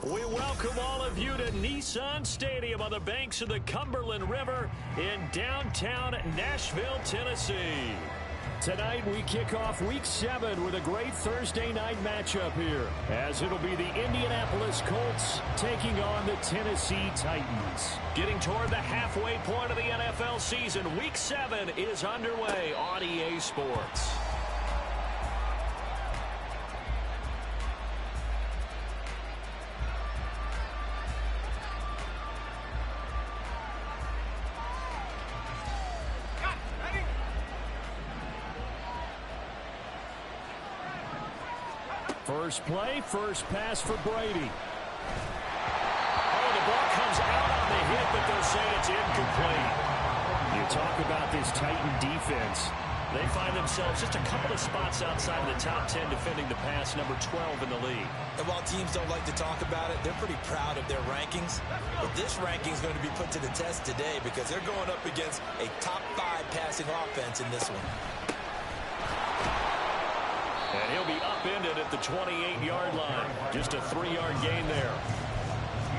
We welcome all of you to Nissan Stadium on the banks of the Cumberland River in downtown Nashville, Tennessee. Tonight we kick off Week 7 with a great Thursday night matchup here, as it'll be the Indianapolis Colts taking on the Tennessee Titans. Getting toward the halfway point of the NFL season, Week 7 is underway on EA Sports. First play, first pass for Brady. Oh, the ball comes out on the hit, but they'll say it's incomplete. You talk about this Titan defense. They find themselves just a couple of spots outside the top 10 defending the pass, number 12 in the league. And while teams don't like to talk about it, they're pretty proud of their rankings. But this ranking is going to be put to the test today because they're going up against a top 5 passing offense in this one. And he'll be upended at the 28-yard line. Just a 3-yard gain there.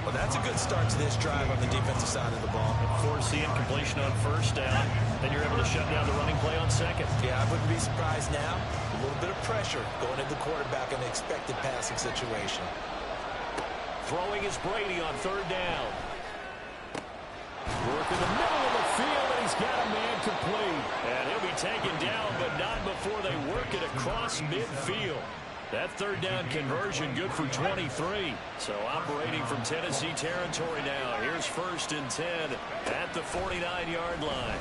Well, that's a good start to this drive on the defensive side of the ball. Force the incompletion on first down. Then you're able to shut down the running play on second. Yeah, I wouldn't be surprised now. A little bit of pressure going into the quarterback in the expected passing situation. Throwing is Brady on third down. Work in the middle of the field, and he's got a man complete. And he'll be taken down, but not before they work it across midfield. That third down conversion good for 23. So operating from Tennessee territory now. Here's 1st and 10 at the 49-yard line.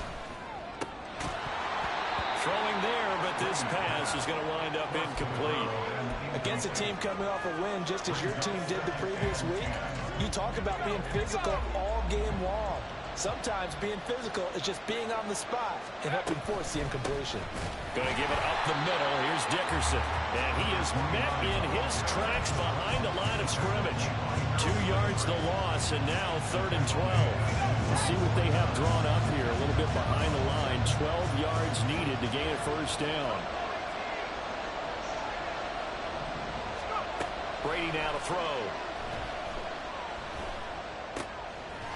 Throwing there, but this pass is going to wind up incomplete. Against a team coming off a win, just as your team did the previous week, you talk about being physical all game long. Sometimes being physical is just being on the spot and helping force the incompletion. Going to give it up the middle. Here's Dickerson. And he is met in his tracks behind the line of scrimmage. 2 yards the loss, and now 3rd and 12. Let's see what they have drawn up here. A little bit behind the line. 12 yards needed to gain a first down. Brady now to throw.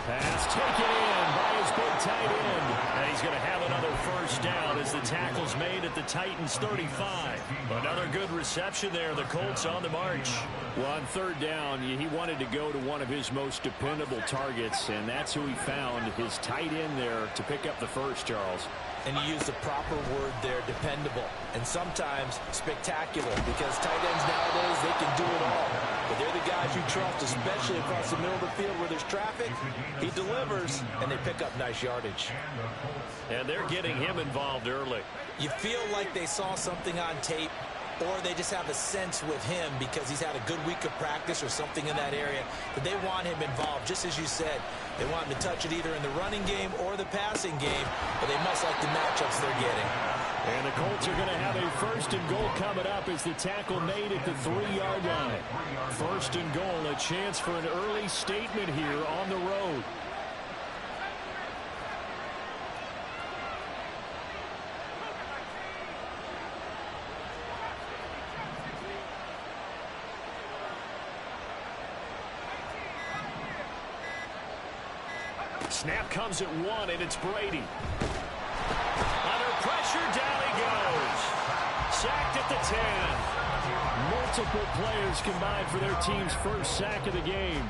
Pass taken in by his big tight end. And he's going to have another first down as the tackle's made at the Titans' 35. Another good reception there. The Colts on the march. Well, on third down, he wanted to go to one of his most dependable targets, and that's who he found, his tight end there, to pick up the first, Charles. And you use the proper word there, dependable, and sometimes spectacular, because tight ends nowadays, they can do it all. But they're the guys you trust, especially across the middle of the field where there's traffic. He delivers, and they pick up nice yardage. And they're getting him involved early. You feel like they saw something on tape, or they just have a sense with him because he's had a good week of practice or something in that area, that they want him involved, just as you said. They want him to touch it either in the running game or the passing game, but they must like the matchups they're getting. And the Colts are going to have a 1st and goal coming up as the tackle made at the 3-yard line. 1st and goal, a chance for an early statement here on the road. Snap comes at 1, and it's Brady. Under pressure, down he goes. Sacked at the 10. Multiple players combined for their team's first sack of the game.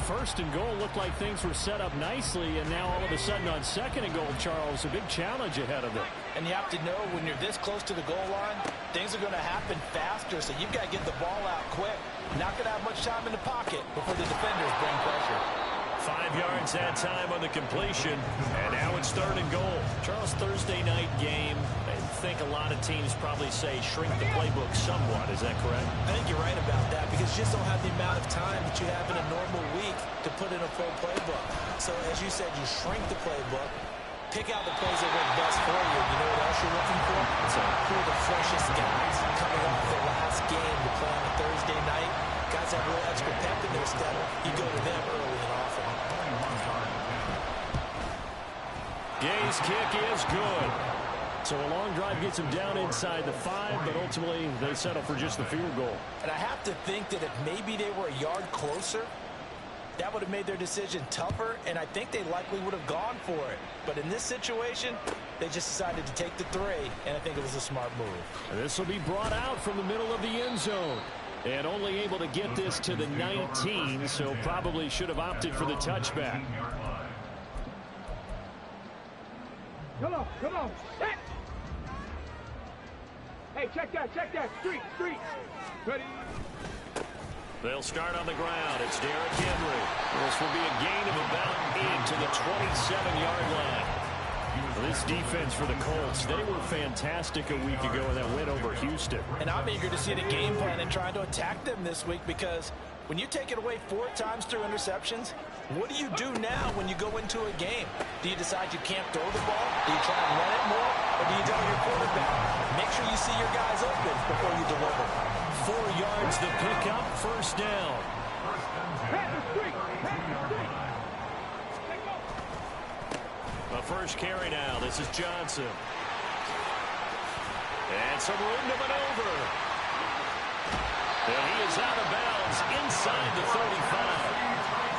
1st and goal looked like things were set up nicely, and now all of a sudden on 2nd and goal, Charles, a big challenge ahead of them. And you have to know when you're this close to the goal line, things are going to happen faster, so you've got to get the ball out quick. Not going to have much time in the pocket before the defenders bring pressure. 5 yards that time on the completion, and now it's 3rd and goal. Charles, Thursday night game, I think a lot of teams probably say shrink the playbook somewhat. Is that correct? I think you're right about that because you just don't have the amount of time that you have in a normal week to put in a full playbook. So as you said, you shrink the playbook, pick out the plays that work best for you. You know what else you're looking for? Who are the freshest guys coming off their last game to play on a Thursday night? Guys have a little extra pep in their step. You go to them early and often. Gay's kick is good. So a long drive gets them down inside the 5, but ultimately they settle for just the field goal. And I have to think that if maybe they were a yard closer, that would have made their decision tougher, and I think they likely would have gone for it. But in this situation, they just decided to take the 3, and I think it was a smart move. This will be brought out from the middle of the end zone. And only able to get this to the 19, so probably should have opted for the touchback. Come on. Set. Hey, check that. Street. Ready. They'll start on the ground. It's Derrick Henry. This will be a gain of about 8 to the 27-yard line. This defense for the Colts, they were fantastic a week ago in that win over Houston. And I'm eager to see the game plan and trying to attack them this week, because when you take it away 4 times through interceptions, what do you do now when you go into a game? Do you decide you can't throw the ball? Do you try and run it more? Or do you tell your quarterback, make sure you see your guys open before you deliver? 4 yards to pick up, first down. A first carry now. This is Johnson. And some room to maneuver. And he is out of bounds inside the 35.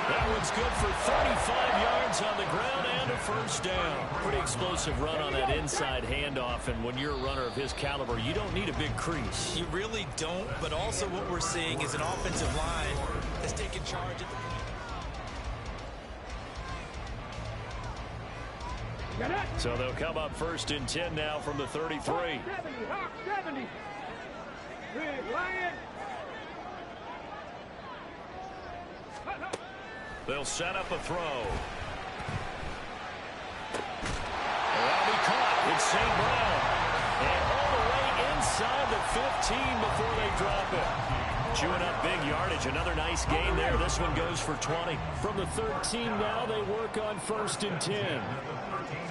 That one's good for 35 yards on the ground and a first down. Pretty explosive run on that inside handoff, and when you're a runner of his caliber, you don't need a big crease. You really don't, but also what we're seeing is an offensive line that's taking charge at the So they'll come up first and 10 now from the 33. 70. Big Lion. They'll set up a throw. That'll be caught. It's St. Brown. And all the way inside the 15 before they drop it. Chewing up big yardage. Another nice gain there. This one goes for 20. From the 13 now, they work on first and 10.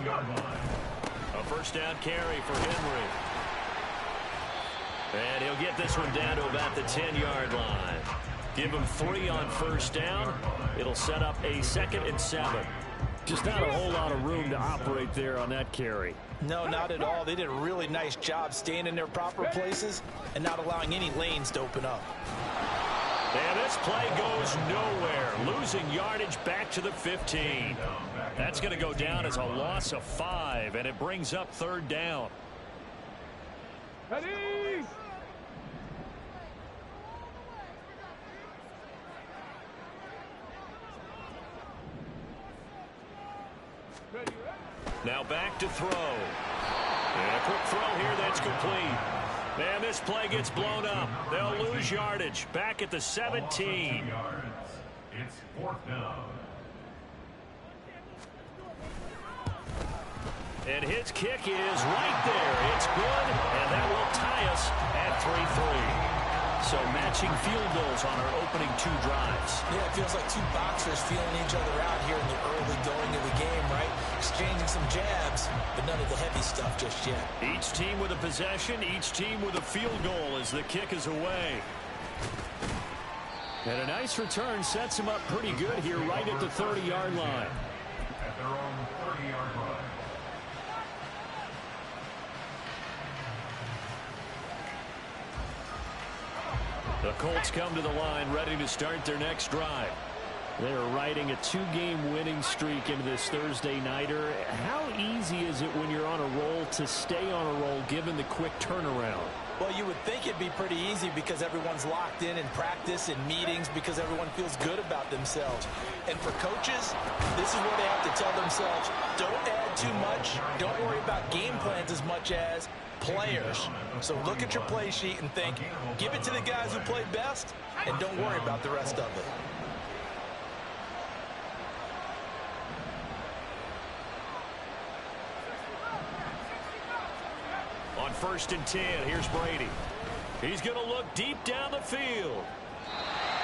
A first down carry for Henry. And he'll get this one down to about the 10-yard line. Give him 3 on first down. It'll set up a 2nd and 7. Just not a whole lot of room to operate there on that carry. No, not at all. They did a really nice job staying in their proper places and not allowing any lanes to open up. And this play goes nowhere. Losing yardage back to the 15. That's going to go down as a loss of 5, and it brings up 3rd down. Ready. Now back to throw. And a quick throw here that's complete. And this play gets blown up. They'll lose yardage. Back at the 17. It's 4th down. And his kick is right there. It's good, and that will tie us at 3-3. So matching field goals on our opening 2 drives. Yeah, it feels like 2 boxers feeling each other out here in the early going of the game, right? Exchanging some jabs, but none of the heavy stuff just yet. Each team with a possession, each team with a field goal as the kick is away. And a nice return sets him up pretty good here right at the 30-yard line. At their own 30-yard line. The Colts come to the line ready to start their next drive. They're riding a 2-game winning streak into this Thursday nighter. How easy is it when you're on a roll to stay on a roll given the quick turnaround? Well, you would think it'd be pretty easy because everyone's locked in practice and meetings because everyone feels good about themselves. And for coaches, this is where they have to tell themselves, don't add too much. Don't worry about game plans as much as players. So look at your play sheet and think, give it to the guys who play best, and don't worry about the rest of it. On 1st and 10, here's Brady. He's going to look deep down the field.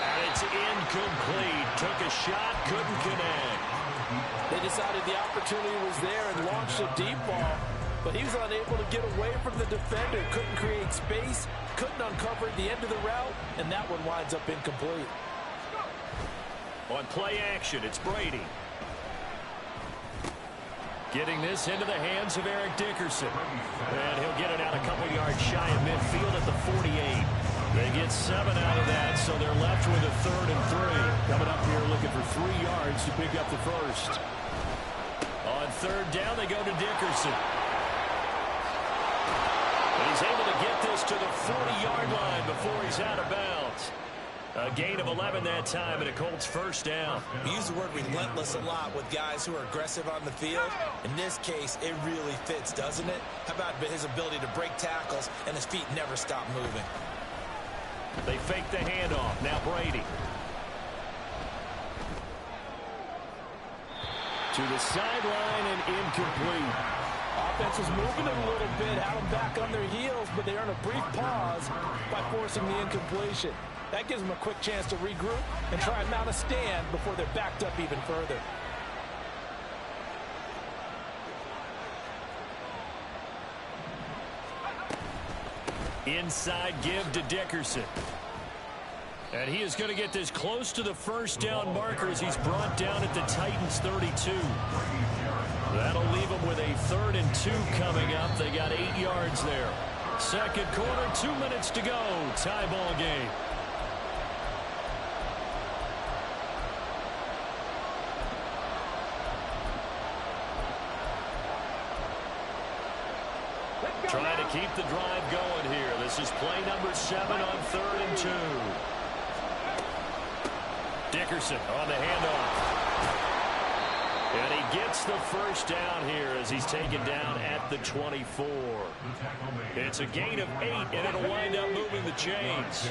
And it's incomplete. Took a shot, couldn't connect. They decided the opportunity was there and launched a deep ball, but he was unable to get away from the defender. Couldn't create space, couldn't uncover the end of the route, and that one winds up incomplete. On play action, it's Brady. Getting this into the hands of Eric Dickerson. And he'll get it out a couple yards shy of midfield at the 48. They get 7 out of that, so they're left with a 3rd and 3. Coming up here looking for 3 yards to pick up the first. On 3rd down, they go to Dickerson. And he's able to get this to the 40-yard line before he's out of bounds. A gain of 11 that time, and a Colts first down. We use the word relentless a lot with guys who are aggressive on the field. In this case, it really fits, doesn't it? How about his ability to break tackles and his feet never stop moving? They fake the handoff. Now Brady. To the sideline and incomplete. Offense is moving it a little bit, had them back on their heels, but they earn a brief pause by forcing the incompletion. That gives them a quick chance to regroup and try and mount a stand before they're backed up even further. Inside give to Dickerson. And he is going to get this close to the first down marker as he's brought down at the Titans 32. That'll leave them with a 3rd and 2 coming up. They got 8 yards there. Second quarter, 2 minutes to go. Tie ball game. Trying to keep the drive going here. This is play number 7 on 3rd and 2. Dickerson on the handoff. And he gets the first down here as he's taken down at the 24. It's a gain of 8, and it'll wind up moving the chains.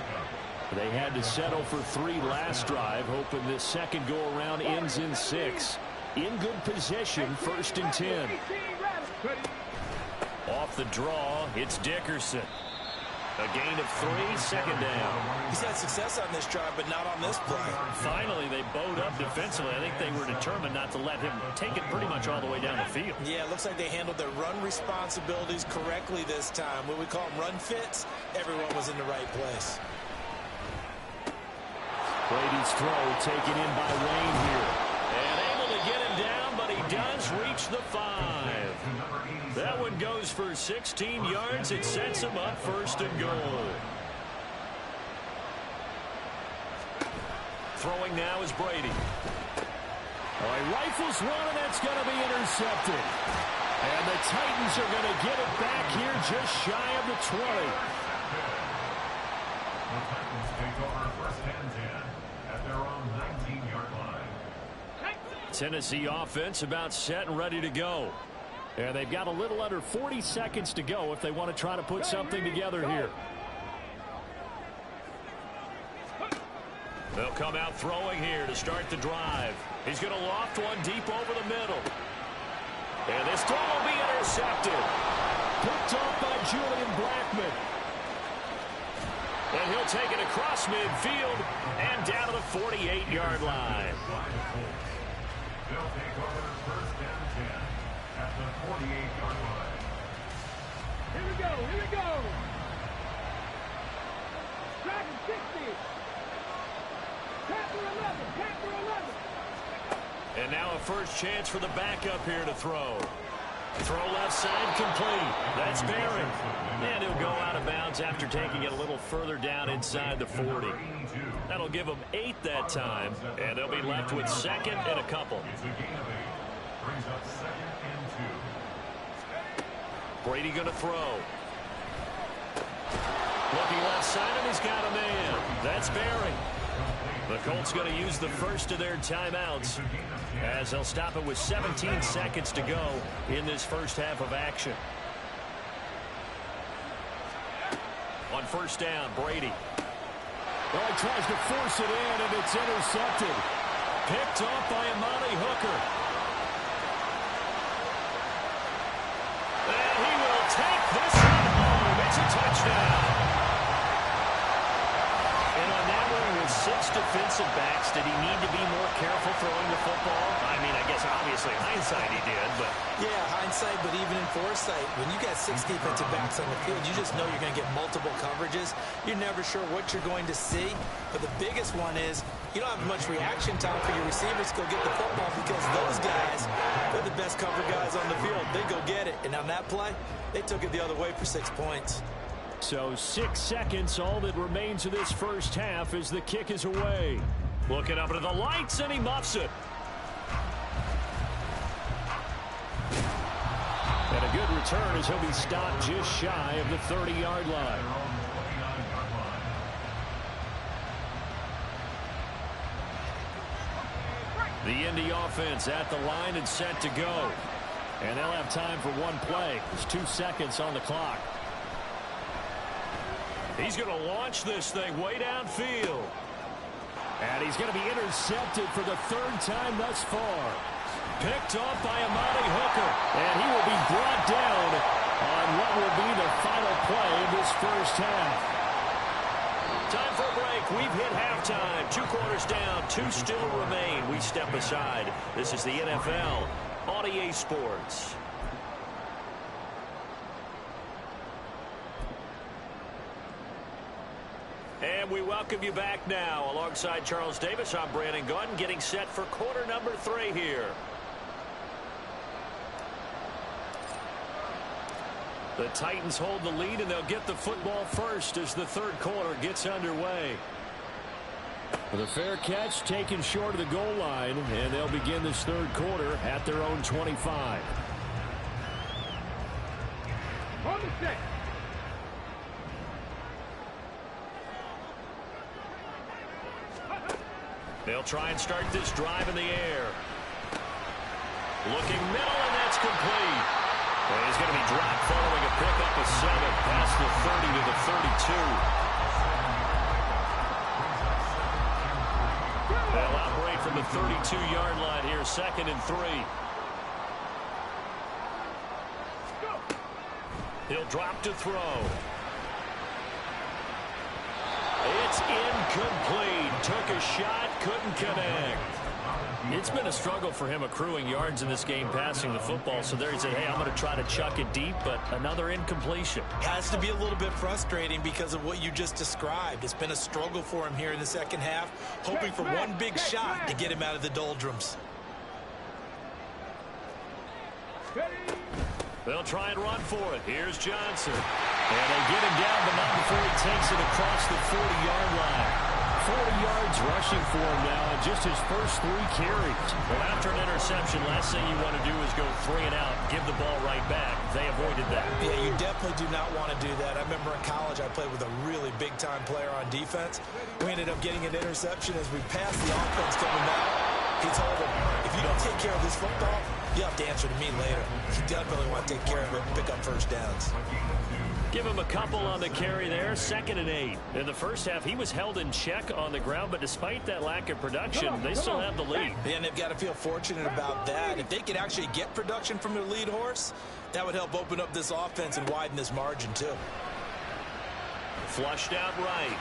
They had to settle for 3 last drive, hoping this second go-around ends in 6. In good position, 1st and 10. Off the draw, it's Dickerson. A gain of 3, second down. He's had success on this drive, but not on this play. Finally, they bowed up defensively. I think they were determined not to let him take it pretty much all the way down the field. Yeah, it looks like they handled their run responsibilities correctly this time. What we call them run fits, everyone was in the right place. Brady's throw taken in by Wayne here. And able to get him down, but he does reach the 5. That one goes for 16 yards. It sets him up 1st and goal. Throwing now is Brady. Oh, he rifles one, and that's going to be intercepted. And the Titans are going to get it back here just shy of the 20. The Titans take over 1st and 10 at their own 19-yard line. Tennessee offense about set and ready to go. And they've got a little under 40 seconds to go if they want to try to put something together here. They'll come out throwing here to start the drive. He's going to loft one deep over the middle. And this throw will be intercepted. Picked off by Julian Blackmon. And he'll take it across midfield and down to the 48-yard line. They'll take over 1st and 10 at the 48-yard line. Here we go, here we go. Dragon 60. Tap for 11, tap for 11. And now a first chance for the backup here to throw. Throw left side complete. That's Barry. And he'll go out of bounds after taking it a little further down inside the 40. That'll give them 8 that time. And they'll be left with 2nd and a couple. It's a gain of 8. Brings up 2nd and 2. Brady going to throw. Looking left side, and he's got a man. That's Barry. The Colts going to use the first of their timeouts as they'll stop it with 17 seconds to go in this first half of action. On 1st down, Brady. Well, he tries to force it in, and it's intercepted. Picked off by Amani Hooker. And he will take this one home. It's a touchdown. And on that one, with 6 Colts defensive backs, did he need to be more careful throwing the football? I mean, I guess obviously hindsight he did, but... Yeah, hindsight, but even in foresight, when you got 6 defensive backs on the field, you just know you're going to get multiple coverages. You're never sure what you're going to see. But the biggest one is you don't have much reaction time for your receivers to go get the football because those guys, they're the best cover guys on the field. They go get it. And on that play, they took it the other way for 6 points. So 6 seconds, all that remains of this first half as the kick is away. Looking up into the lights, and he muffs it. And a good return as he'll be stopped just shy of the 30-yard line. The Indy offense at the line and set to go. And they'll have time for one play. There's 2 seconds on the clock. He's going to launch this thing way downfield. And he's going to be intercepted for the 3rd time thus far. Picked off by Amani Hooker. And he will be brought down on what will be the final play of this first half. Time for a break. We've hit halftime. 2 quarters down. 2 still remain. We step aside. This is the NFL on EA Sports. And we welcome you back now. Alongside Charles Davis, I'm Brandon Gaudin, getting set for quarter number 3 here. The Titans hold the lead, and they'll get the football first as the 3rd quarter gets underway. With a fair catch taken short of the goal line, and they'll begin this 3rd quarter at their own 25. On the set. They'll try and start this drive in the air. Looking middle, and that's complete. And he's going to be dropped following a pickup of 7 past the 30 to the 32. They'll operate from the 32-yard line here, 2nd and 3. He'll drop to throw. It's incomplete. Took a shot, couldn't connect. It's been a struggle for him accruing yards in this game passing the football. So there he said, hey, I'm going to try to chuck it deep, but another incompletion. Has to be a little bit frustrating because of what you just described. It's been a struggle for him here in the 2nd half, hoping for one big shot to get him out of the doldrums. They'll try and run for it. Here's Johnson. And they get him down, but not before he takes it across the 40-yard line. 40 yards rushing for him now on just his first 3 carries. Well, after an interception, last thing you want to do is go 3 and out, give the ball right back. They avoided that. Yeah, you definitely do not want to do that. I remember in college I played with a really big-time player on defense. We ended up getting an interception as we passed the offense coming out. He told him, if you don't take care of this football, you have to answer to me later. You definitely want to take care of it and pick up first downs. Give him a couple on the carry there, 2nd and 8. In the first half, he was held in check on the ground, but despite that lack of production, they still have the lead. And they've got to feel fortunate about that. If they could actually get production from their lead horse, that would help open up this offense and widen this margin too. Flushed out right.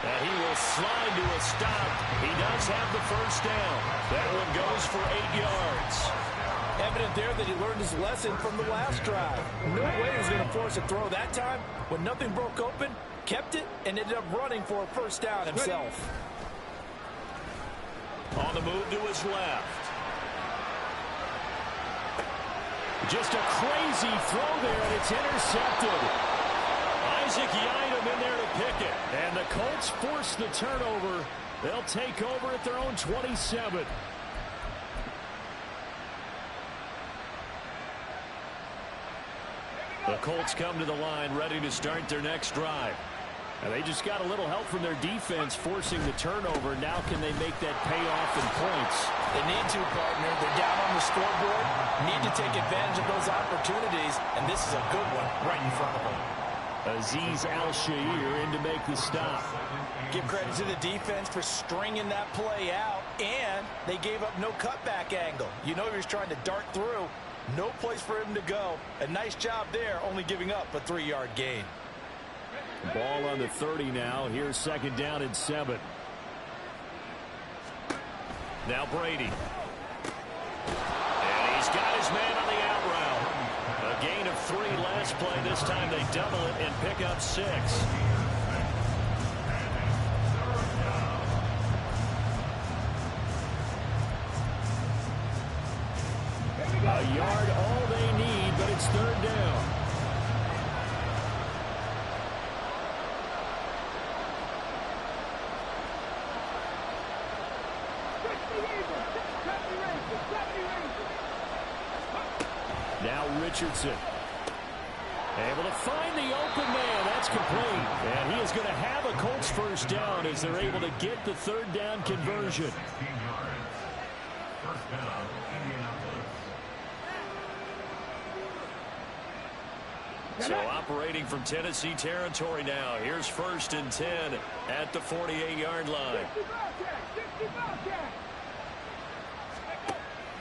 And he will slide to a stop. He does have the first down. That one goes for 8 yards. Evident there that he learned his lesson from the last drive. No way he was going to force a throw that time. When nothing broke open, kept it, and ended up running for a first down himself. On the move to his left. Just a crazy throw there, and it's intercepted. Isaac Yiadom in there to pick it. And the Colts force the turnover. They'll take over at their own 27. The Colts come to the line ready to start their next drive. And they just got a little help from their defense forcing the turnover. Now can they make that pay off in points? They need to, partner. They're down on the scoreboard. Need to take advantage of those opportunities. And this is a good one right in front of them. Azeez Al-Shaair in to make the stop. Give credit to the defense for stringing that play out. And they gave up no cutback angle. You know he was trying to dart through. No place for him to go. A nice job there, only giving up a 3-yard gain. Ball on the 30 now. Here's 2nd down and 7. Now Brady. And he's got his man on the out route. A gain of 3 last play. This time they double it and pick up 6. A yard all they need, but it's 3rd down. Now Richardson. Able to find the open man. That's complete. And he is going to have a Colts first down as they're able to get the 3rd down conversion. First down, Indianapolis. So operating from Tennessee territory now. Here's 1st and 10 at the 48-yard line.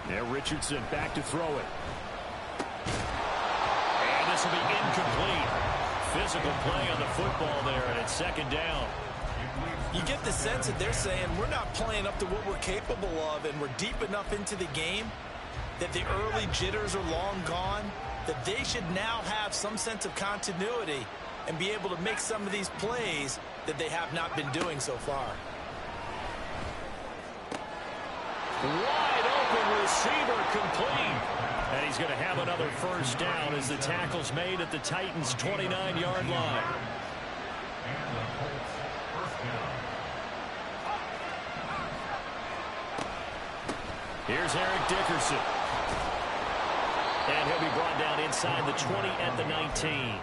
Now Richardson back to throw it. And this will be incomplete. Physical play on the football there, and it's 2nd down. You get the sense that they're saying we're not playing up to what we're capable of, and we're deep enough into the game that the early jitters are long gone, that they should now have some sense of continuity and be able to make some of these plays that they have not been doing so far. Wide open receiver, complete. And he's going to have another first down as the tackle's made at the Titans' 29-yard line. And the Colts first down. Here's Eric Dickerson. And he'll be brought down inside the 20 at the 19.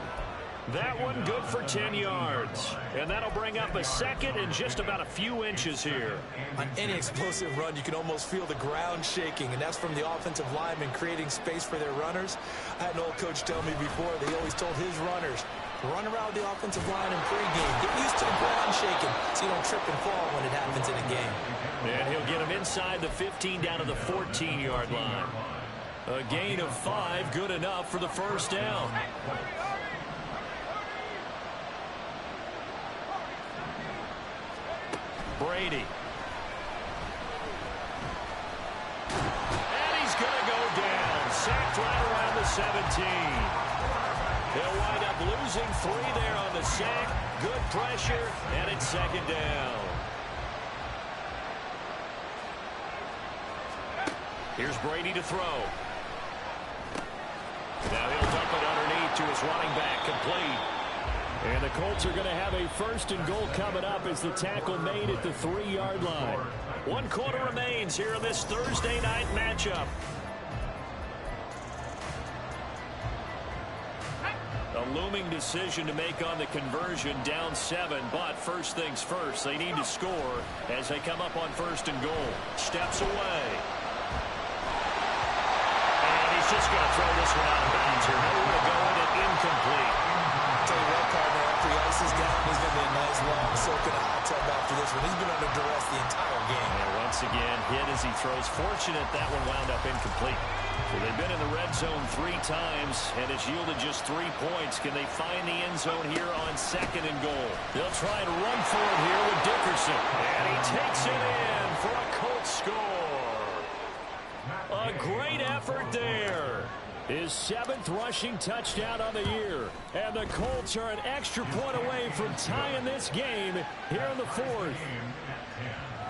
That one good for 10 yards. And that'll bring up a 2nd and just about a few inches here. On any explosive run, you can almost feel the ground shaking, and that's from the offensive linemen creating space for their runners. I had an old coach tell me before, they always told his runners, run around the offensive line in pregame. Get used to the ground shaking so you don't trip and fall when it happens in a game. And he'll get him inside the 15 down to the 14-yard line. A gain of 5, good enough for the first down. Brady. And he's going to go down. Sacked right around the 17. They'll wind up losing 3 there on the sack. Good pressure, and it's 2nd down. Here's Brady to throw. Now he'll dump it underneath to his running back, complete. And the Colts are going to have a 1st and goal coming up as the tackle made at the 3-yard line. 1 quarter remains here in this Thursday night matchup. A looming decision to make on the conversion, down 7, but first things first, they need to score as they come up on 1st and goal. Steps away. And he's just going to throw this one out of bounds here. Nowhere to go with it, incomplete. Tell you what, partner, after he ices down, he's going to be a nice long soak in a hot tub after this one. He's been under duress the entire game. And once again, hit as he throws. Fortunate that one wound up incomplete. So they've been in the red zone 3 times, and it's yielded just 3 points. Can they find the end zone here on 2nd and goal? They'll try and run for it here with Dickerson. And he takes it in for a Colts score. A great effort there. His 7th rushing touchdown on the year. And the Colts are an extra point away from tying this game here in the 4th.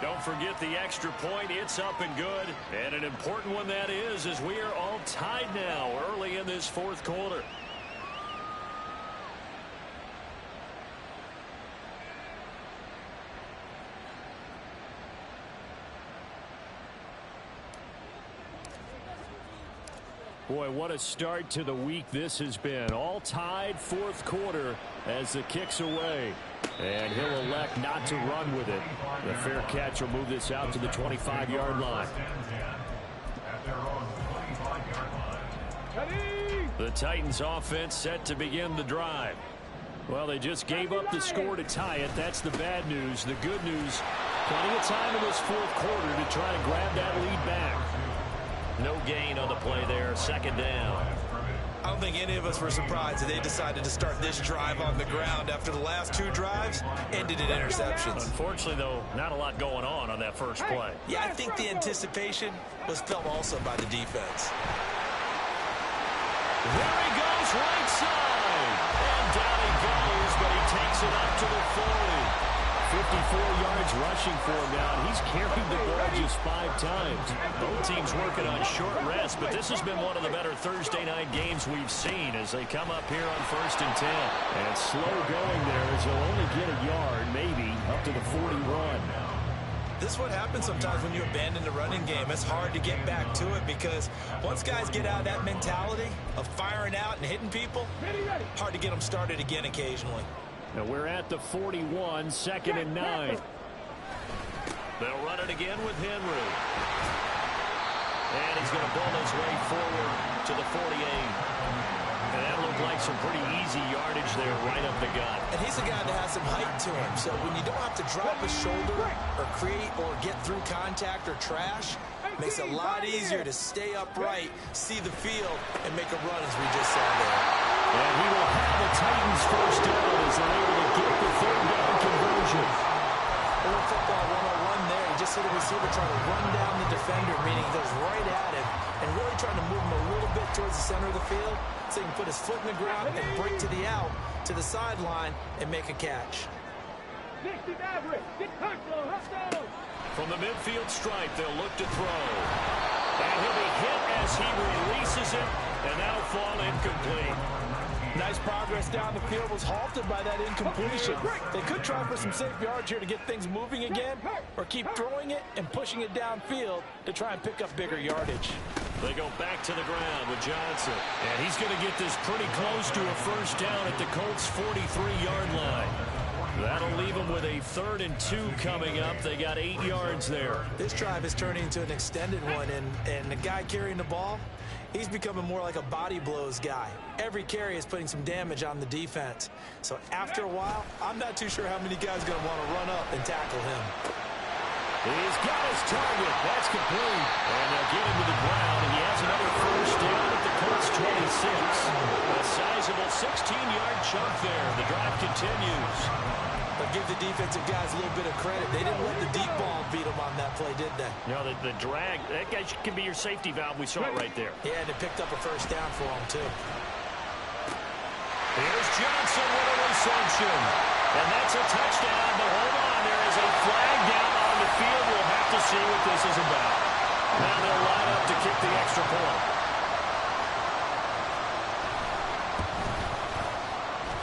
Don't forget the extra point. It's up and good. And an important one that is, as we are all tied now early in this 4th quarter. Boy, what a start to the week this has been. All tied, 4th quarter as the kick's away. And he'll elect not to run with it. The fair catch will move this out to the 25-yard line. The Titans offense set to begin the drive. Well, they just gave up the score to tie it. That's the bad news. The good news, plenty of time in this 4th quarter to try to grab that lead back. No gain on the play there, 2nd down. don't think any of us were surprised that they decided to start this drive on the ground after the last 2 drives ended in interceptions. Unfortunately, though, not a lot going on that first play. Yeah, I think the anticipation was felt also by the defense. There he goes, right side. And down he goes, but he takes it up to the 40. 54 yards rushing for him now, and he's carried the ball just 5 times. Both teams working on short rest, but this has been one of the better Thursday night games we've seen as they come up here on 1st and 10. And slow going there as he'll only get a yard, maybe, up to the 41. This is what happens sometimes when you abandon the running game. It's hard to get back to it because once guys get out of that mentality of firing out and hitting people, hard to get them started again occasionally. Now we're at the 41, 2nd and 9. They'll run it again with Henry. And he's going to bull his way forward to the 48. And that looked like some pretty easy yardage there right up the gut. And he's a guy that has some height to him. So when you don't have to drop his shoulder or create or get through contact or trash, makes it a lot easier to stay upright, see the field, and make a run as we just saw there. And he will have the Titans first down as they're able to get the 3rd down conversion. A little football 101 there. He just hit a receiver trying to run down the defender, meaning he goes right at him and really trying to move him a little bit towards the center of the field so he can put his foot in the ground and break to the out, to the sideline, and make a catch. From the midfield stripe, they'll look to throw. And he'll be hit as he releases it, and that'll fall incomplete. Nice progress down the field, was halted by that incompletion. They could try for some safe yards here to get things moving again, or keep throwing it and pushing it downfield to try and pick up bigger yardage. They go back to the ground with Johnson. And he's going to get this pretty close to a first down at the Colts' 43-yard line. That'll leave them with a 3rd and 2 coming up. They got 8 yards there. This drive is turning into an extended one, and the guy carrying the ball, he's becoming more like a body blows guy. Every carry is putting some damage on the defense. So after a while, I'm not too sure how many guys are going to want to run up and tackle him. He's got his target. That's complete. And they'll get him to the ground, and he has another first down at the Colts' 26. A sizable 16-yard chunk there. The drive continues. But give the defensive guys a little bit of credit. They didn't let the deep ball beat them on that play, did they? You know, the drag, that guy can be your safety valve. We saw it right there. Yeah, and it picked up a first down for him, too. Here's Johnson with a reception. And that's a touchdown, but hold on. There is a flag down on the field. We'll have to see what this is about. Now they'll line up to kick the extra point.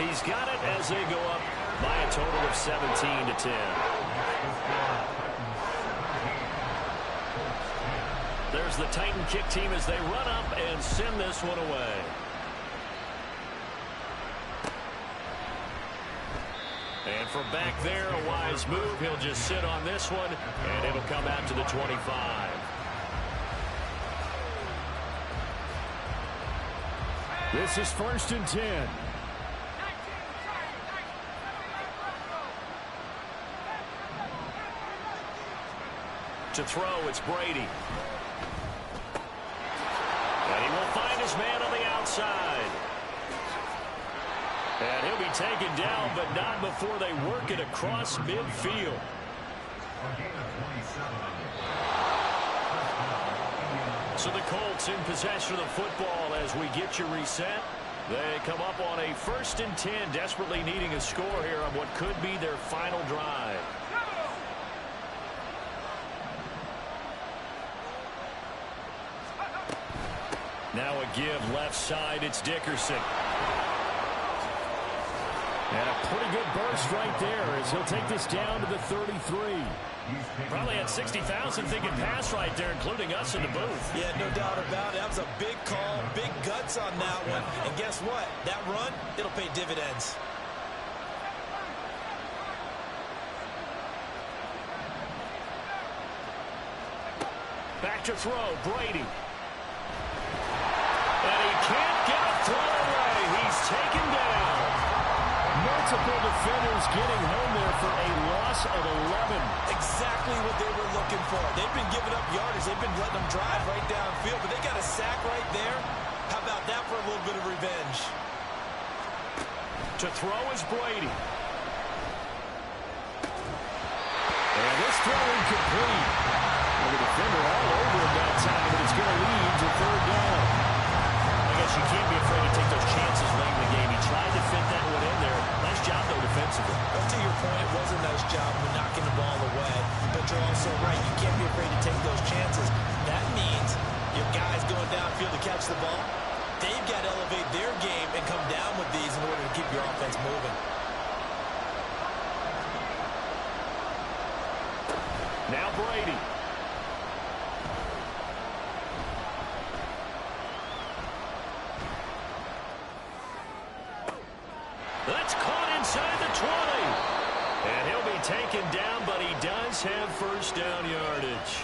He's got it as they go up by a total of 17-10. There's the Titan kick team as they run up and send this one away. And from back there, a wise move. He'll just sit on this one, and it'll come out to the 25. This is 1st and 10. To throw, it's Brady. And he will find his man on the outside. And he'll be taken down, but not before they work it across midfield. So the Colts in possession of the football as we get you reset. They come up on a 1st and 10, desperately needing a score here on what could be their final drive. Now a give left side. It's Dickerson. And a pretty good burst right there as he'll take this down to the 33. Probably had 60,000 thinking pass right there, including us in the booth. Yeah, no doubt about it. That was a big call, big guts on that one. And guess what? That run, it'll pay dividends. Back to throw, Brady. And he can't get a throw away. He's taken down. Multiple defenders getting home there for a loss of 11. Exactly what they were looking for. They've been giving up yardage. They've been letting them drive right downfield, but they got a sack right there. How about that for a little bit of revenge? To throw is Brady. And this throw incomplete. And the defender all over him that time, but it's going to lead to third down. I guess you can't be afraid to take those chances late in the game. He tried to fit that one in there. Nice job, though, defensively. Well, to your point, it was a nice job with knocking the ball away. But you're also right. You can't be afraid to take those chances. That means your guys going downfield to catch the ball, they've got to elevate their game and come down with these in order to keep your offense moving. Now Brady. That's caught inside the 20. And he'll be taken down, but he does have first down yardage.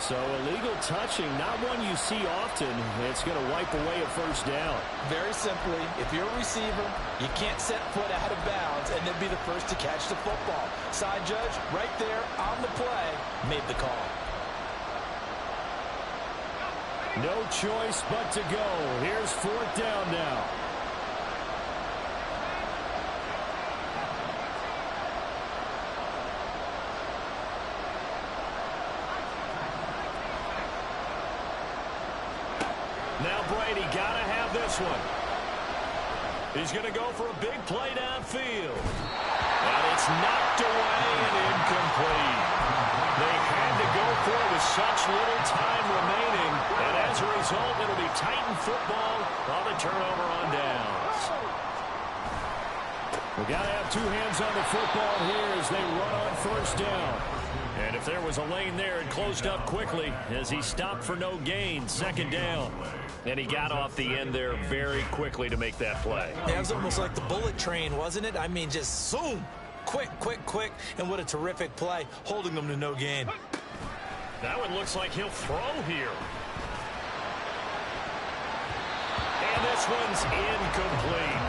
So illegal touching, not one you see often. It's going to wipe away a first down. Very simply, if you're a receiver, you can't set foot out of bounds and then be the first to catch the football. Side judge, right there on the play, made the call. No choice but to go. Here's fourth down now. Now Brady got to have this one. He's going to go for a big play downfield. And it's knocked away and incomplete. They had to go for it with such little time remaining. And as a result, it'll be Titan football on the turnover on downs. We've got to have two hands on the football here as they run on first down. And if there was a lane there, it closed up quickly as he stopped for no gain. Second down. And he got off the end there very quickly to make that play. It was almost like the bullet train, wasn't it? I mean, just zoom. Quick, quick, quick. And what a terrific play, holding them to no gain. That one looks like he'll throw here. And this one's incomplete.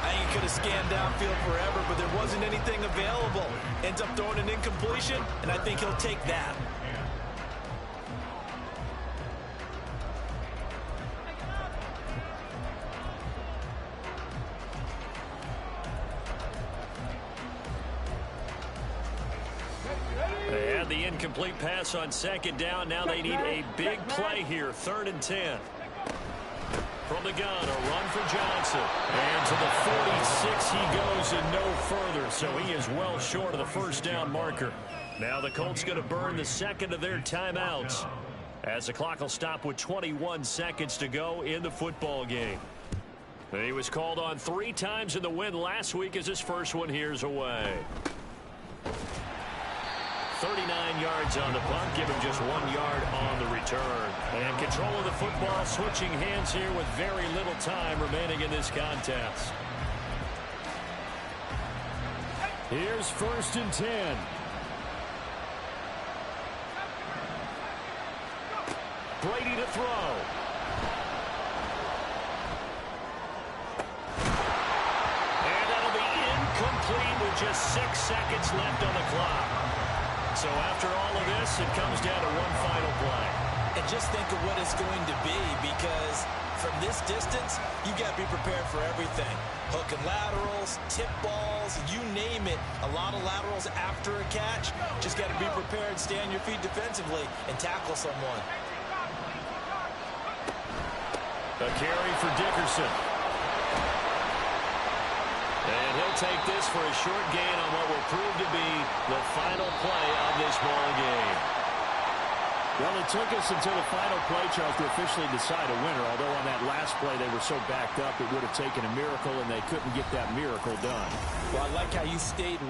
I think he could have scanned downfield forever, but there wasn't anything available. Ends up throwing an incompletion, and I think he'll take that. They had the incomplete pass on second down. Now they need a big play here. 3rd and 10. From the gun, a run for Johnson. And to the 46 he goes and no further. So he is well short of the first down marker. Now the Colts going to burn the second of their timeouts, as the clock will stop with 21 seconds to go in the football game. He was called on 3 times in the win last week, as his first one here's away. 39 yards on the punt, give him just 1 yard on the return. And control of the football, switching hands here with very little time remaining in this contest. Here's 1st and 10. Brady to throw. And that'll be incomplete with just 6 seconds left on the clock. So after all of this, it comes down to one final play. And just think of what it's going to be, because from this distance, you've got to be prepared for everything. Hook and laterals, tip balls, you name it. A lot of laterals after a catch. Just got to be prepared, stay on your feet defensively, and tackle someone. A carry for Dickerson. And he'll take this for a short gain on what will prove to be the final play of this ball game. Well, it took us until the final play, Charles, to officially decide a winner. Although on that last play they were so backed up, it would have taken a miracle, and they couldn't get that miracle done. Well, I like how you stayed with